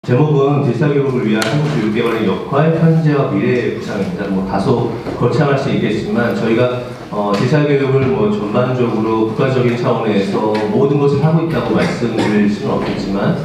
제목은 디지털 교육을 위한 한국 교육개발의 역할, 현재와 미래의 구상입니다. 다소 거창할 수 있겠지만 저희가 디지털 교육을 전반적으로 국가적인 차원에서 모든 것을 하고 있다고 말씀드릴 수는 없겠지만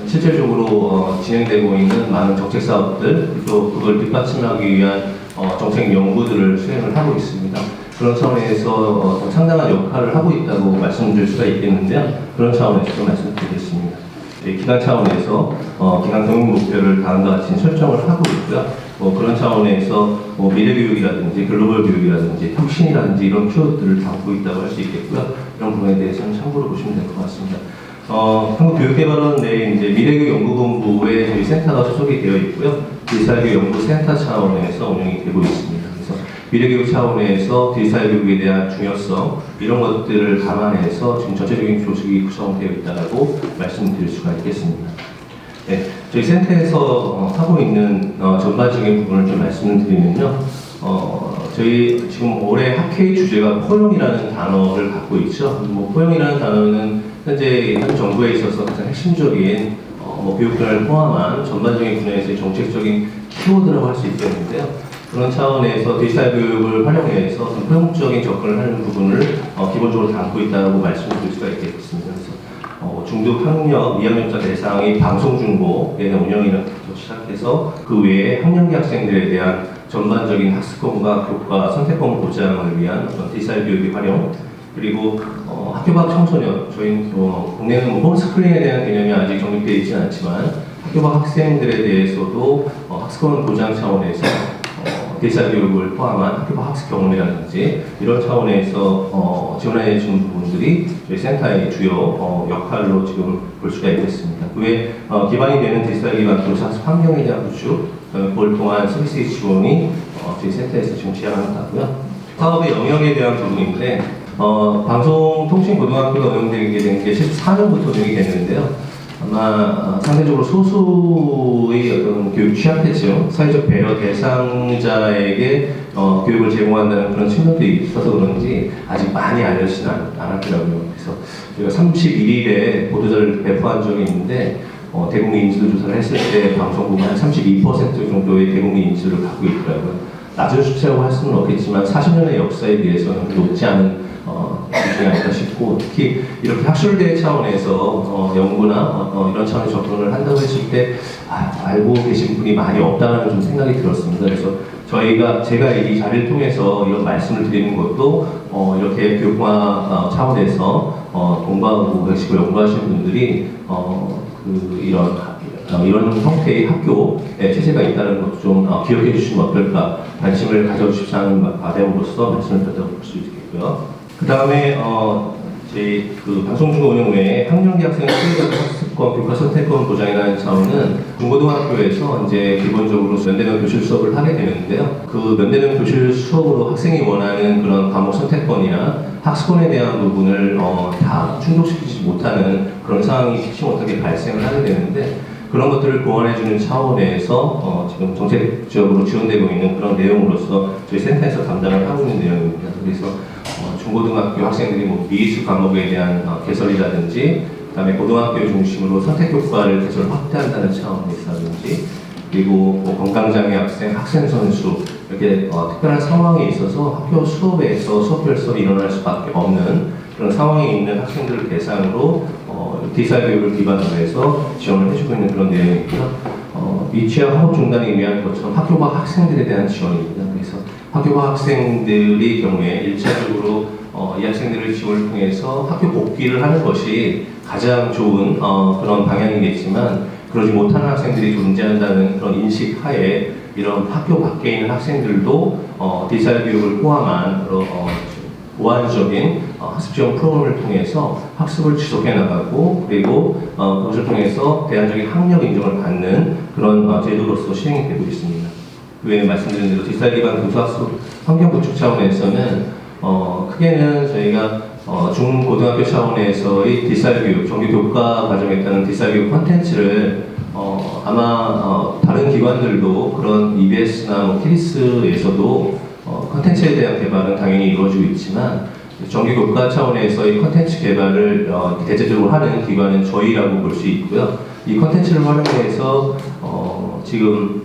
실질적으로 진행되고 있는 많은 정책 사업들 또 그걸 뒷받침하기 위한 정책 연구들을 수행을 하고 있습니다. 그런 차원에서 상당한 역할을 하고 있다고 말씀드릴 수가 있겠는데요. 그런 차원에서 말씀드리겠습니다. 기관 차원에서 기관 경영 목표를 다음과 같이 설정을 하고 있고요. 그런 차원에서 미래 교육이라든지 글로벌 교육이라든지 혁신이라든지 이런 키워드들을 담고 있다고 할 수 있겠고요. 이런 부분에 대해서는 참고로 보시면 될 것 같습니다. 한국교육개발원 내에 이제 미래교육연구본부에 저희 센터가 소속이 되어 있고요. 디지털교육연구센터 차원에서 운영이 되고 있습니다. 그래서 미래교육 차원에서 디지털 교육에 대한 중요성 이런 것들을 감안해서 지금 전체적인 조직이 구성되어 있다고 말씀드릴 수가 있겠습니다. 네, 저희 센터에서 하고 있는 전반적인 부분을 좀 말씀을 드리면요. 저희 지금 올해 학회의 주제가 포용이라는 단어를 갖고 있죠. 포용이라는 단어는 현재 현 정부에 있어서 가장 핵심적인 교육을 포함한 전반적인 분야에서의 정책적인 키워드라고 할 수 있겠는데요. 그런 차원에서 디지털 교육을 활용해서 포용적인 접근을 하는 부분을 기본적으로 담고 있다고 말씀드릴 수가 있겠습니다. 그래서 중등 학력, 2학년자 대상의 방송중고에 대한 운영이부터 시작해서 그 외에 학년기 학생들에 대한 전반적인 학습권과 교과 선택권 보장을 위한 디지털 교육의 활용 그리고 학교 밖 청소년, 저희 국내는 홈스쿨링에 대한 개념이 아직 정립되어 있지는 않지만 학교 밖 학생들에 대해서도 학습권 보장 차원에서 디지털 교육을 포함한 학교 밖 학습 경험이라든지 이런 차원에서 지원해 주는 부분들이 저희 센터의 주요 역할로 지금 볼 수가 있겠습니다. 그 외에 기반이 되는 디지털 기반 교사 학습 환경에 대한 구축, 그걸 통한 서비스 지원이 저희 센터에서 지금 지향하고요. 사업의 영역에 대한 부분인데 방송통신고등학교가 운영되게 된 게 14년부터 운영이 됐는데요. 아마 상대적으로 소수의 어떤 교육 취약계층, 사회적 배려 대상자에게 교육을 제공한다는 그런 측면들이 있어서 그런지 아직 많이 알려지진 않았더라고요. 그래서 저희가 31일에 보도자를 배포한 적이 있는데 대국민 인지도 조사를 했을 때 방송국은 한 32% 정도의 대국민 인지도를 갖고 있더라고요. 낮은 수치라고 할 수는 없겠지만 40년의 역사에 비해서는 높지 않은 기준이 아닐까 싶고 특히 이렇게 학술대 차원에서 연구나 이런 차원의 접근을 한다고 했을 때 알고 계신 분이 많이 없다는 좀 생각이 들었습니다. 그래서 제가 이 자리를 통해서 이런 말씀을 드리는 것도 이렇게 교육과 차원에서 공부하고 계시고 연구하시는 분들이 이런 형태의 학교 체제가 있다는 것도 좀 기억해 주시면 어떨까 관심을 가져주시는 바람으로서 말씀을 드렸다고 볼 수 있겠고요. 그 다음에 저희 방송중고 운영 외에 학년기 학생 수요자적 학습권, 교과 선택권 보장이라는 차원은 중고등학교에서 이제 기본적으로 면대면 교실 수업을 하게 되는데요. 그 면대면 교실 수업으로 학생이 원하는 그런 과목 선택권이나 학습권에 대한 부분을 다 충족시키지 못하는 그런 상황이 피치 못하게 발생을 하게 되는데 그런 것들을 보완해주는 차원에서 지금 정책적으로 지원되고 있는 그런 내용으로서 저희 센터에서 담당을 하고 있는 내용입니다. 그래서 중고등학교 학생들이 미술 과목에 대한 개설이라든지 그다음에 고등학교 중심으로 선택 교과를 개설 확대한다는 차원에서라든지 그리고 건강장애 학생, 학생 선수 이렇게 특별한 상황에 있어서 학교 수업에서 수업 결손이 일어날 수밖에 없는 그런 상황에 있는 학생들을 대상으로 디지털 교육을 기반으로 해서 지원을 해주고 있는 그런 내용이고요. 미취학 학업 중단을 위한 것처럼 학교 밖 학생들에 대한 지원입니다. 그래서 학교 밖 학생들의 경우에 1차적으로 이 학생들을 지원을 통해서 학교 복귀를 하는 것이 가장 좋은 그런 방향이겠지만 그러지 못하는 학생들이 존재한다는 그런 인식 하에 이런 학교 밖에 있는 학생들도 디지털 교육을 포함한 보완적인 학습 지원 프로그램을 통해서 학습을 지속해 나가고 그리고 그것을 통해서 대안적인 학력 인정을 받는 그런 제도로서 시행이 되고 있습니다. 그 외에 말씀드린 대로 디지털 기반 교수학습 환경 구축 차원에서는 크게는 저희가 중고등학교 차원에서의 디지털 교육, 정규 교과 과정에 따른 디지털 교육 콘텐츠를 아마 다른 기관들도 그런 EBS나 KBS에서도 콘텐츠에 대한 개발은 당연히 이루어지고 있지만 정기 교과 차원에서의 컨텐츠 개발을 대체적으로 하는 기관은 저희라고 볼 수 있고요. 이 컨텐츠를 활용해서 지금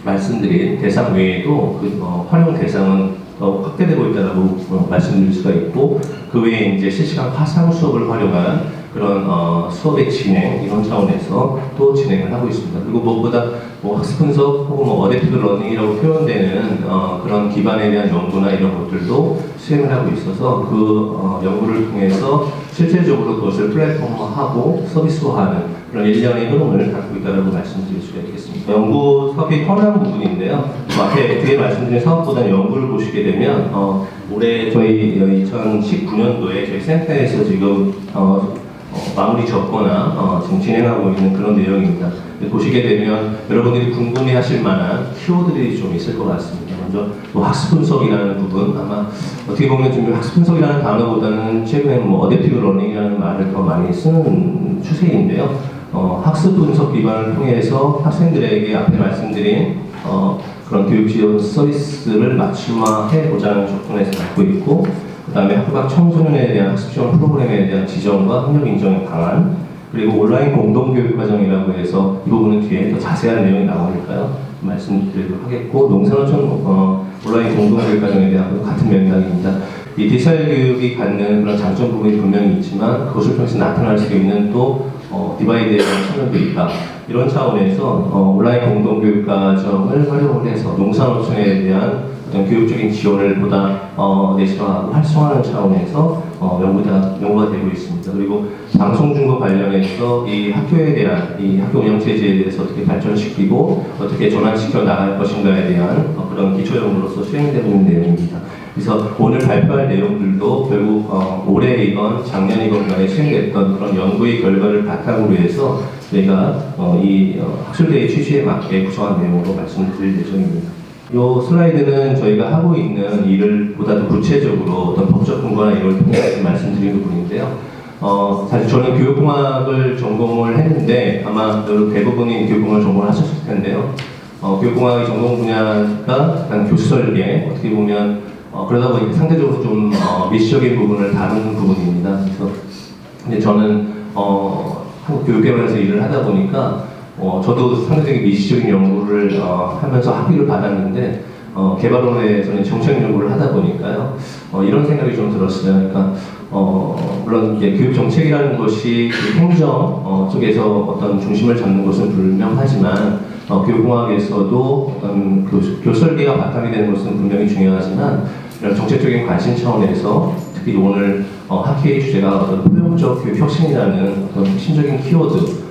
말씀드린 대상 외에도 활용 대상은 확대되고 있다고 말씀드릴 수가 있고, 그 외에 이제 실시간 화상 수업을 활용한 그런 수업의 진행 이런 차원에서 또 진행을 하고 있습니다. 그리고 무엇보다 학습 분석 혹은 어댑티브 러닝이라고 표현되는 그런 기반에 대한 연구나 이런 것들도 수행을 하고 있어서 그 연구를 통해서 실질적으로 그것을 플랫폼화하고 서비스화하는 그런 일련의 흐름을 갖고 있다고 말씀드릴 수가 있겠습니다. 연구 사업이 편한 부분인데요. 앞에 뒤에 말씀드린 사업보다는 연구를 보시게 되면 올해 저희 2019년도에 저희 센터에서 지금 마무리 적거나 지금 진행하고 있는 그런 내용입니다. 보시게 되면 여러분들이 궁금해하실 만한 키워드들이 좀 있을 것 같습니다. 먼저 학습 분석이라는 부분, 아마 어떻게 보면 지금 학습 분석이라는 단어보다는 최근에 어댑티브 러닝이라는 말을 더 많이 쓰는 추세인데요. 학습 분석 기반을 통해서 학생들에게 앞에 말씀드린 그런 교육 지원 서비스를 맞춤화해 보자는 접근에서 갖고 있고, 그 다음에 학부각 청소년에 대한 학습 지원 프로그램에 대한 지정과 협력 인정의 방안, 그리고 온라인 공동교육과정이라고 해서 이 부분은 뒤에 더 자세한 내용이 나오니까요 말씀드리도록 하겠고, 농산어촌 온라인 공동교육과정에 대한 같은 맥락입니다. 이 디지털 교육이 갖는 그런 장점 부분이 분명히 있지만 그것을 통해서 나타날 수 있는 또 디바이드에 대한 측면도 있다. 이런 차원에서 온라인 공동교육과정을 활용을 해서 농산어촌에 대한 어떤 교육적인 지원을 보다 내실화하고 활성화하는 차원에서 연구가 되고 있습니다. 그리고 방송 중거 관련해서 이 학교에 대한 이 학교 운영 체제에 대해서 어떻게 발전시키고 어떻게 전환시켜 나갈 것인가에 대한 그런 기초 연구로서 수행되고 있는 내용입니다. 그래서 오늘 발표할 내용들도 결국 올해이건 작년이건 간에 수행됐던 그런 연구의 결과를 바탕으로 해서 저희가 이 학술대의 취지에 맞게 구성한 내용으로 말씀을 드릴 예정입니다. 이 슬라이드는 저희가 하고 있는 일을 보다 더 구체적으로 어떤 법적 근거나 이걸 통해서 말씀드리는 부분인데요. 사실 저는 교육공학을 전공을 했는데 아마 대부분이 교육공학을 전공을 하셨을 텐데요. 교육공학의 전공 분야가 약간 교수 설계, 어떻게 보면 그러다 보니까 상대적으로 좀 미시적인 부분을 다루는 부분입니다. 그래서 근데 저는 한국 교육개발에서 일을 하다 보니까 저도 상대적인 미시적인 연구를 하면서 학위를 받았는데 개발원에서는 정책 연구를 하다 보니까요 이런 생각이 좀 들었어요. 그러니까 물론 이제 교육 정책이라는 것이 행정 쪽에서 어떤 중심을 잡는 것은 분명하지만 교육공학에서도 어떤 교설계가 바탕이 되는 것은 분명히 중요하지만 이런 정책적인 관심 차원에서 특히 오늘 학회의 주제가 어떤 포용적 교육 혁신이라는 어떤 핵심적인 키워드,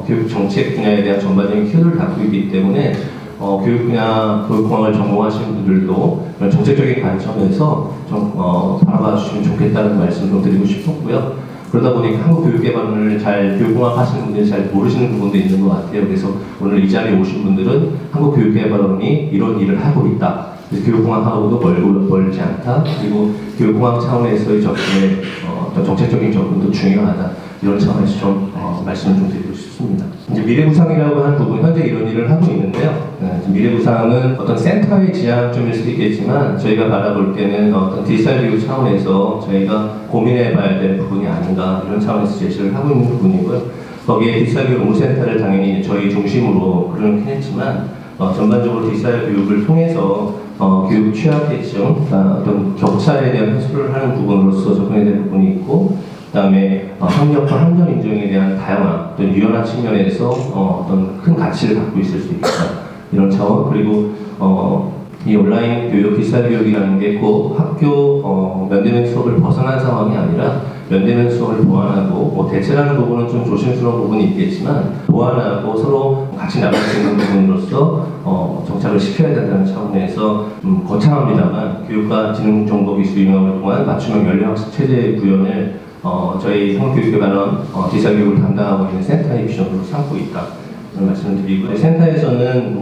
교육 정책 분야에 대한 전반적인 키워드를 갖고 있기 때문에 교육 분야, 교육공학을 전공하시는 분들도 이런 정책적인 관점에서 좀 바라봐 주시면 좋겠다는 말씀을 좀 드리고 싶었고요. 그러다 보니까 한국 교육개발을 교육공학 하시는 분들이 잘 모르시는 부분도 있는 것 같아요. 그래서 오늘 이 자리에 오신 분들은 한국 교육개발원이 이런 일을 하고 있다. 교육공학하고도 멀지 않다. 그리고 교육공학 차원에서의 접근의 어떤 정책적인 접근도 중요하다. 이런 차원에서 좀 말씀을 좀 드리고 싶습니다. 이제 미래구상이라고 하는 부분, 현재 이런 일을 하고 있는데요. 미래구상은 어떤 센터의 지향점일 수도 있겠지만 저희가 바라볼 때는 어떤 디지털 교육 차원에서 저희가 고민해봐야 될 부분이 아닌가 이런 차원에서 제시를 하고 있는 부분이고요. 거기에 디지털 교육 업무센터를 당연히 저희 중심으로 그러긴 했지만 전반적으로 디지털 교육을 통해서 교육 취약계층, 어떤 격차에 대한 해소를 하는 부분으로서 접근해야 될 부분이 있고, 그다음에 학력과 학력 인정에 대한 다양한 어떤 유연한 측면에서 어떤 큰 가치를 갖고 있을 수 있다 이런 차원. 그리고 이 온라인 교육, 디지털 교육이라는 게 꼭 학교 면대면 수업을 벗어난 상황이 아니라 면대면 수업을 보완하고 대체라는 부분은 좀 조심스러운 부분이 있겠지만 보완하고 서로 같이 나갈 수 있는 부분으로서 정착을 시켜야 된다는 차원에서 거창합니다만 교육과 지능정보기술 융합을 통한 맞춤형 연령학습 체제 구현을 저희 한국교육개발원 디지털 교육을 담당하고 있는 센터의 비전으로 삼고 있다. 이런 말씀을 드리고, 센터에서는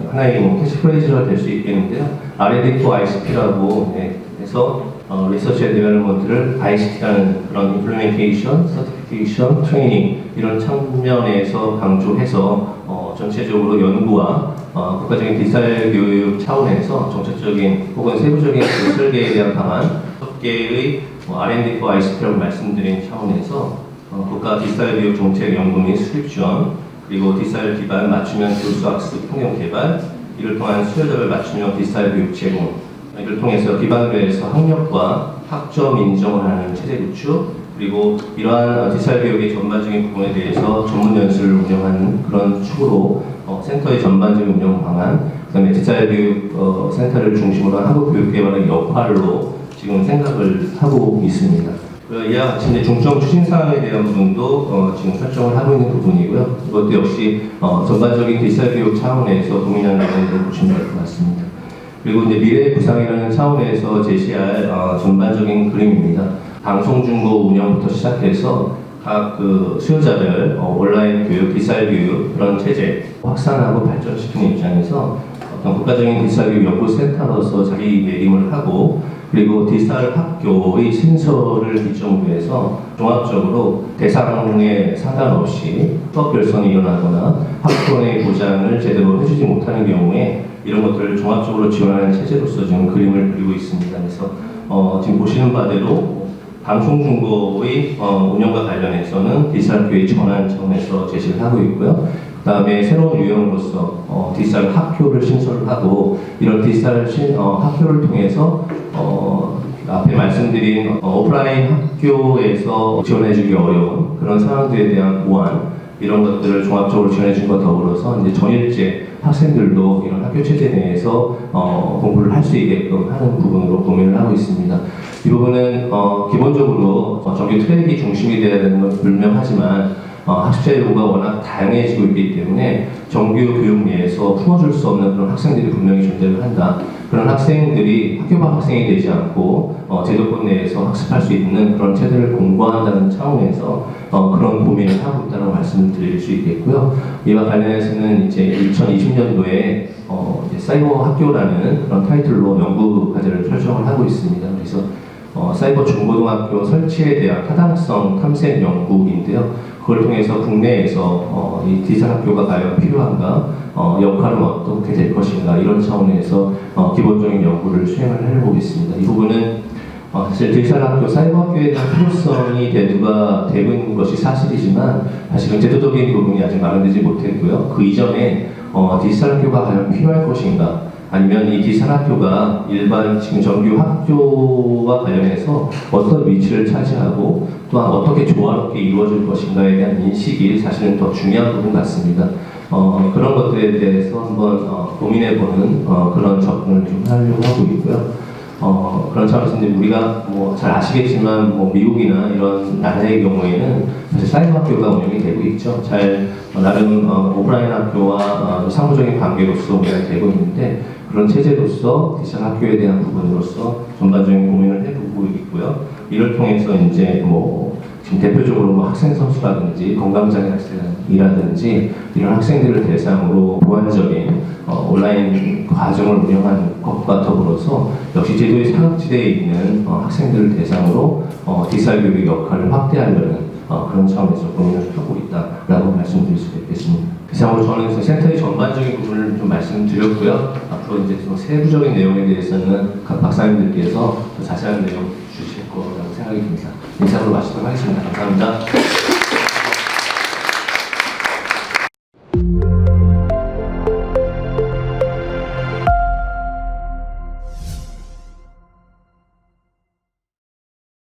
하나의 캐치프레이즈가 될 수 있겠는데요. R&D to ICT라고 해서 리서치 앤 디벨롭먼트를 ICT라는 그런 임플리멘테이션, 서티피케이션, 트레이닝 이런 측면에서 강조해서 전체적으로 연구와 국가적인 디지털 교육 차원에서 정책적인 혹은 세부적인 설계에 대한 방안, 6개의 R&D과 ICT라고 말씀드린 차원에서 국가 디지털 교육 정책 연구 및 수립 지원, 그리고 디지털 기반 맞춤형 교수 학습 통역 개발, 이를 통한 수요자를 맞춤형 디지털 교육 제공, 이를 통해서 기반으로 해서 학력과 학점 인정을 하는 체제 구축, 그리고 이러한 디지털 교육의 전반적인 부분에 대해서 전문 연수를 운영하는 그런 축으로 센터의 전반적인 운영 방안, 그다음에 디지털 교육 센터를 중심으로 한 한국 교육 개발의 역할로 지금 생각을 하고 있습니다. 이와 같이 이제 중점 추진 사항에 대한 부분도 지금 설정을 하고 있는 부분이고요. 이것도 역시 전반적인 디지털 교육 차원에서 고민하는 부분으로 보시면 될 것 같습니다. 그리고 이제 미래 구상이라는 차원에서 제시할 전반적인 그림입니다. 방송 중고 운영부터 시작해서 각 그 수요자별 온라인 교육, 디지털 교육 그런 체제 확산하고 발전시키는 입장에서 어떤 국가적인 디지털 교육 연구센터로서 자기 매림을 하고, 그리고 디지털 학교의 신설을 기점으로 해서 종합적으로 대상에 상관없이 수업 결손이 일어나거나 학교의 보장을 제대로 해주지 못하는 경우에 이런 것들을 종합적으로 지원하는 체제로서 지금 그림을 그리고 있습니다. 그래서 지금 보시는 바대로 방송중고의 운영과 관련해서는 디지털 교육 전환 차원에서 제시를 하고 있고요. 그 다음에 새로운 유형으로서 디지털 학교를 신설하고, 이런 디지털 학교를 통해서 앞에 말씀드린 오프라인 학교에서 지원해주기 어려운 그런 상황들에 대한 보완, 이런 것들을 종합적으로 지원해준 것 더불어서 이제 전일제 학생들도 이런 학교 체제 내에서 공부를 할 수 있게끔 하는 부분으로 고민을 하고 있습니다. 이 부분은 기본적으로 정규 트랙이 중심이 되어야 되는 건 분명하지만 학습자 요구가 워낙 다양해지고 있기 때문에 정규 교육 내에서 품어줄 수 없는 그런 학생들이 분명히 존재를 한다. 그런 학생들이 학교가 학생이 되지 않고 제도권 내에서 학습할 수 있는 그런 체제를 공고한다는 차원에서 그런 고민을 하고 있다는 말씀을 드릴 수 있겠고요. 이와 관련해서는 이제 2020년도에 사이버 학교라는 그런 타이틀로 연구 과제를 설정을 하고 있습니다. 그래서 사이버 중고등학교 설치에 대한 타당성 탐색 연구인데요. 그걸 통해서 국내에서 이 디지털 학교가 과연 필요한가, 역할은 어떻게 될 것인가, 이런 차원에서 기본적인 연구를 수행을 해보겠습니다. 이 부분은 사실 디지털 학교, 사이버 학교에 대한 필요성이 대두가 되고 있는 것이 사실이지만 사실은 제도적인 부분이 아직 마련되지 못했고요. 그 이전에 디지털 학교가 과연 필요할 것인가, 아니면 이 디지털 학교가 일반 지금 정규 학교와 관련해서 어떤 위치를 차지하고 또한 어떻게 조화롭게 이루어질 것인가에 대한 인식이 사실은 더 중요한 부분 같습니다. 그런 것들에 대해서 한번 고민해보는 그런 접근을 좀 하려고 하고 있고요. 그런 차원에서 이제 우리가 잘 아시겠지만 미국이나 이런 나라의 경우에는 사실 사이버 학교가 운영이 되고 있죠. 나름 오프라인 학교와 상호적인 관계로서 운영이 되고 있는데, 그런 체제로서 디지털 학교에 대한 부분으로서 전반적인 고민을 해보고 있고요. 이를 통해서 이제 지금 대표적으로 학생 선수라든지 건강장애 학생이라든지 이런 학생들을 대상으로 보완적인 온라인 과정을 운영하는 것과 더불어서 역시 제도의 사각지대에 있는 학생들을 대상으로 디지털 교육의 역할을 확대하려는 그런 차원에서 고민을 하고 있다라고 말씀드릴 수 있겠습니다. 이상으로 저는 센터의 전반적인 부분을 좀 말씀드렸고요. 앞으로 이제 좀 세부적인 내용에 대해서는 각 박사님들께서 더 자세한 내용 주실 거라고 생각이 듭니다. 이상으로 마치도록 하겠습니다. 감사합니다.